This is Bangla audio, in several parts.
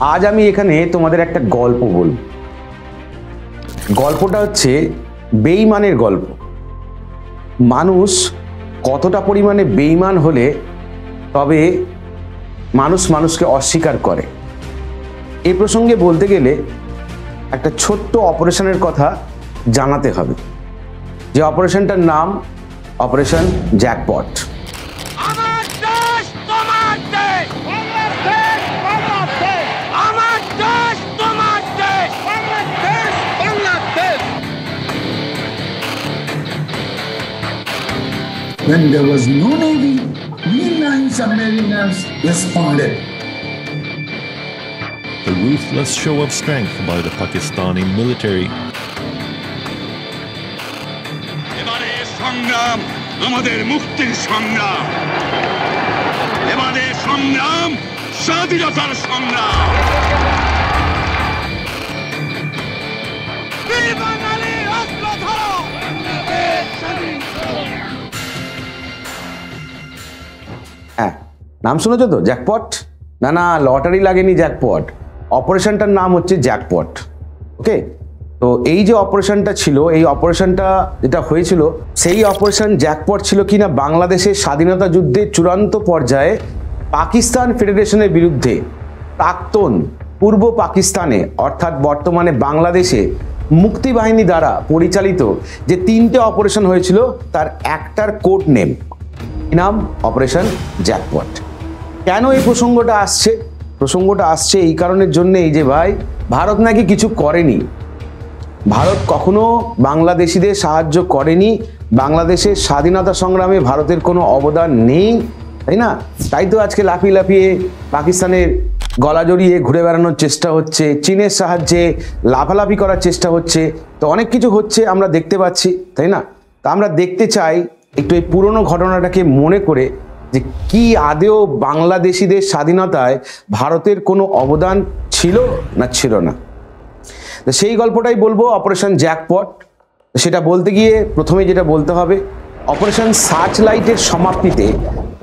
আজ আমি এখানে তোমাদের একটা গল্প বলবো। গল্পটা হচ্ছে বেঈমানের গল্প। মানুষ কতটা পরিমাণে বেঈমান হলে তবে মানুষ মানুষকে অস্বীকার করে। এই প্রসঙ্গে বলতে গেলে একটা ছোট্ট অপারেশনের কথা জানাতে হবে, যে অপারেশনটার নাম operation jackpot. When there was no navy, we 9 submariners responded. The ruthless show of strength by the Pakistani military. এবারে সংগ্রাম আমাদের মুক্তির সংগ্রাম, এবারে সংগ্রাম স্বাধীনতার সংগ্রাম। বীর বাঙালি অস্ত্র ধরো, বাংলাদেশ স্বাধীন করো। হ্যাঁ, নাম শুনেছো তো, জ্যাকপট? না, লটারি লাগেনি জ্যাকপট, অপারেশনটার নাম হচ্ছে জ্যাকপট। ওকে, তো এই যে অপারেশনটা ছিল, এই অপারেশনটা যেটা হয়েছিল, সেই অপারেশন জ্যাকপট ছিল কিনা বাংলাদেশের স্বাধীনতা যুদ্ধের চূড়ান্ত পর্যায়ে পাকিস্তান ফেডারেশনের বিরুদ্ধে প্রাক্তন পূর্ব পাকিস্তানে অর্থাৎ বর্তমানে বাংলাদেশে মুক্তিবাহিনী দ্বারা পরিচালিত যে 3টে অপারেশন হয়েছিল, তার একটার কোড নেম, নাম অপারেশন জ্যাকপট। কেন এই প্রসঙ্গটা আসছে? প্রসঙ্গটা আসছে এই কারণের জন্যেই যে ভাই, ভারত নাকি কিছু করেনি, ভারত কখনো বাংলাদেশিদের সাহায্য করেনি, বাংলাদেশের স্বাধীনতা সংগ্রামে ভারতের কোনো অবদান নেই, তাই না? তাই তো আজকে লাফিয়ে লাফিয়ে পাকিস্তানের গলা জড়িয়ে ঘুরে বেড়ানোর চেষ্টা হচ্ছে, চীনের সাহায্যে লাফালাফি করার চেষ্টা হচ্ছে, তো অনেক কিছু হচ্ছে আমরা দেখতে পাচ্ছি, তাই না? তা আমরা দেখতে চাই একটু এই পুরনো ঘটনাটাকে মনে করে যে কি আদেও বাংলাদেশিদের স্বাধীনতায় ভারতের কোনো অবদান ছিল না ছিল না। তো সেই গল্পটাই বলবো, অপারেশন জ্যাকপট। সেটা বলতে গিয়ে প্রথমে যেটা বলতে হবে, অপারেশন সার্চলাইটের সমাপ্তিতে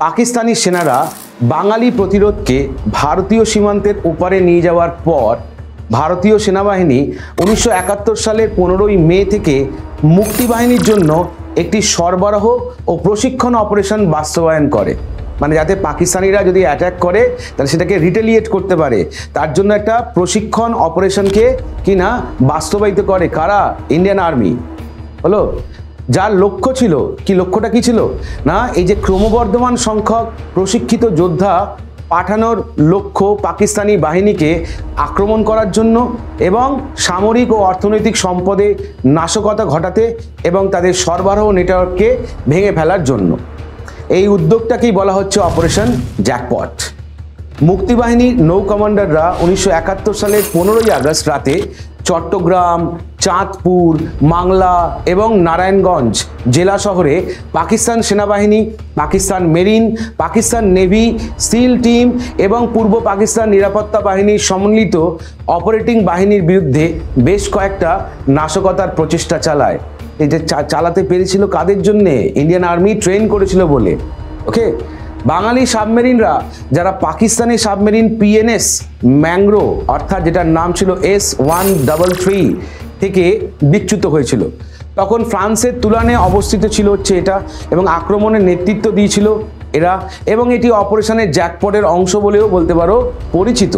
পাকিস্তানি সেনারা বাঙালি প্রতিরোধকে ভারতীয় সীমান্তের ওপারে নিয়ে যাওয়ার পর ভারতীয় সেনাবাহিনী 1971 সালের 15ই মে থেকে মুক্তিবাহিনীর জন্য একটি সরবরাহ ও প্রশিক্ষণ অপারেশন বাস্তবায়ন করে। মানে যাতে পাকিস্তানিরা যদি অ্যাটাক করে তাহলে সেটাকে রিটেলিয়েট করতে পারে, তার জন্য একটা প্রশিক্ষণ অপারেশনকে কিনা বাস্তবায়িত করে কারা? Indian army. হলো, যার লক্ষ্য ছিল কি? লক্ষ্যটা কি ছিল না, এই যে ক্রমবর্ধমান সংখ্যক প্রশিক্ষিত যোদ্ধা পাঠানোর লক্ষ্য পাকিস্তানি বাহিনীকে আক্রমণ করার জন্য এবং সামরিক ও অর্থনৈতিক সম্পদে নাশকতা ঘটাতে এবং তাদের সরবরাহ নেটওয়ার্ককে ভেঙে ফেলার জন্য। এই উদ্যোগটাকেই বলা হচ্ছে অপারেশন জ্যাকপট। মুক্তিবাহিনীর নৌ কমান্ডাররা 1971 সালের 15ই আগস্ট রাতে চট্টগ্রাম, চাঁদপুর, মাংলা এবং নারায়ণগঞ্জ জেলা শহরে পাকিস্তান সেনাবাহিনী, Pakistan marine, Pakistan navy, seal team এবং পূর্ব পাকিস্তান নিরাপত্তা বাহিনীর সম্মিলিত অপারেটিং বাহিনীর বিরুদ্ধে বেশ কয়েকটা নাশকতার প্রচেষ্টা চালায়। এই যে চালাতে পেরেছিল কাদের জন্যে? ইন্ডিয়ান আর্মি ট্রেন করেছিল বলে। ওকে, বাঙালি সাবমেরিনরা যারা পাকিস্তানি সাবমেরিন পিএনএস ম্যাংগ্রো অর্থাৎ যেটার নাম ছিল S133 থেকে বিচ্যুত হয়েছিল, তখন ফ্রান্সের তুলানে অবস্থিত ছিল হচ্ছে এটা, এবং আক্রমণের নেতৃত্ব দিয়েছিল এরা, এবং এটি অপারেশনের জ্যাকপটের অংশ বলেও বলতে পারো পরিচিত।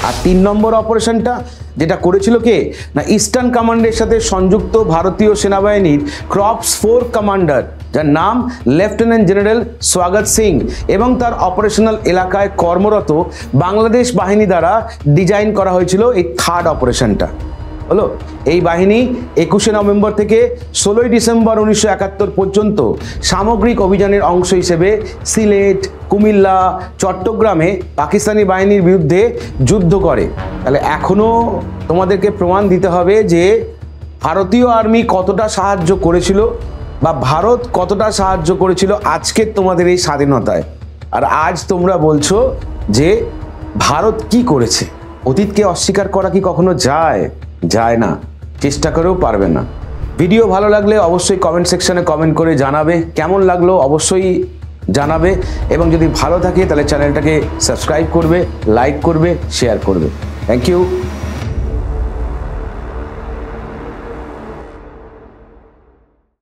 আর 3 নম্বর অপারেশনটা যেটা করেছিল কে না, ইস্টার্ন কমান্ডের সাথে সংযুক্ত ভারতীয় সেনাবাহিনীর ক্রপস 4 কমান্ডার, যার নাম লেফটেন্যান্ট জেনারেল স্বাগত সিং, এবং তার অপারেশনাল এলাকায় কর্মরত বাংলাদেশ বাহিনী দ্বারা ডিজাইন করা হয়েছিল এই 3rd অপারেশনটা। হলো, এই বাহিনী 21শে নভেম্বর থেকে 16ই ডিসেম্বর 1971 পর্যন্ত সামগ্রিক অভিযানের অংশ হিসেবে সিলেট, কুমিল্লা, চট্টগ্রামে পাকিস্তানি বাহিনীর বিরুদ্ধে যুদ্ধ করে। তাহলে এখনও তোমাদেরকে প্রমাণ দিতে হবে যে ভারতীয় আর্মি কতটা সাহায্য করেছিল বা ভারত কতটা সাহায্য করেছিল আজকের তোমাদের এই স্বাধীনতায়। আর আজ তোমরা বলছো যে ভারত কি করেছে। অতীতকে অস্বীকার করা কি কখনো যায়? যায় না, চেষ্টা করেও পারবে না। ভিডিও ভালো লাগলে অবশ্যই কমেন্ট সেকশনে কমেন্ট করে জানাবে। কেমন লাগলো অবশ্যই জানাবে, এবং যদি ভালো থাকে তাহলে চ্যানেলটাকে সাবস্ক্রাইব করবে, লাইক করবে, শেয়ার করবে। Thank you.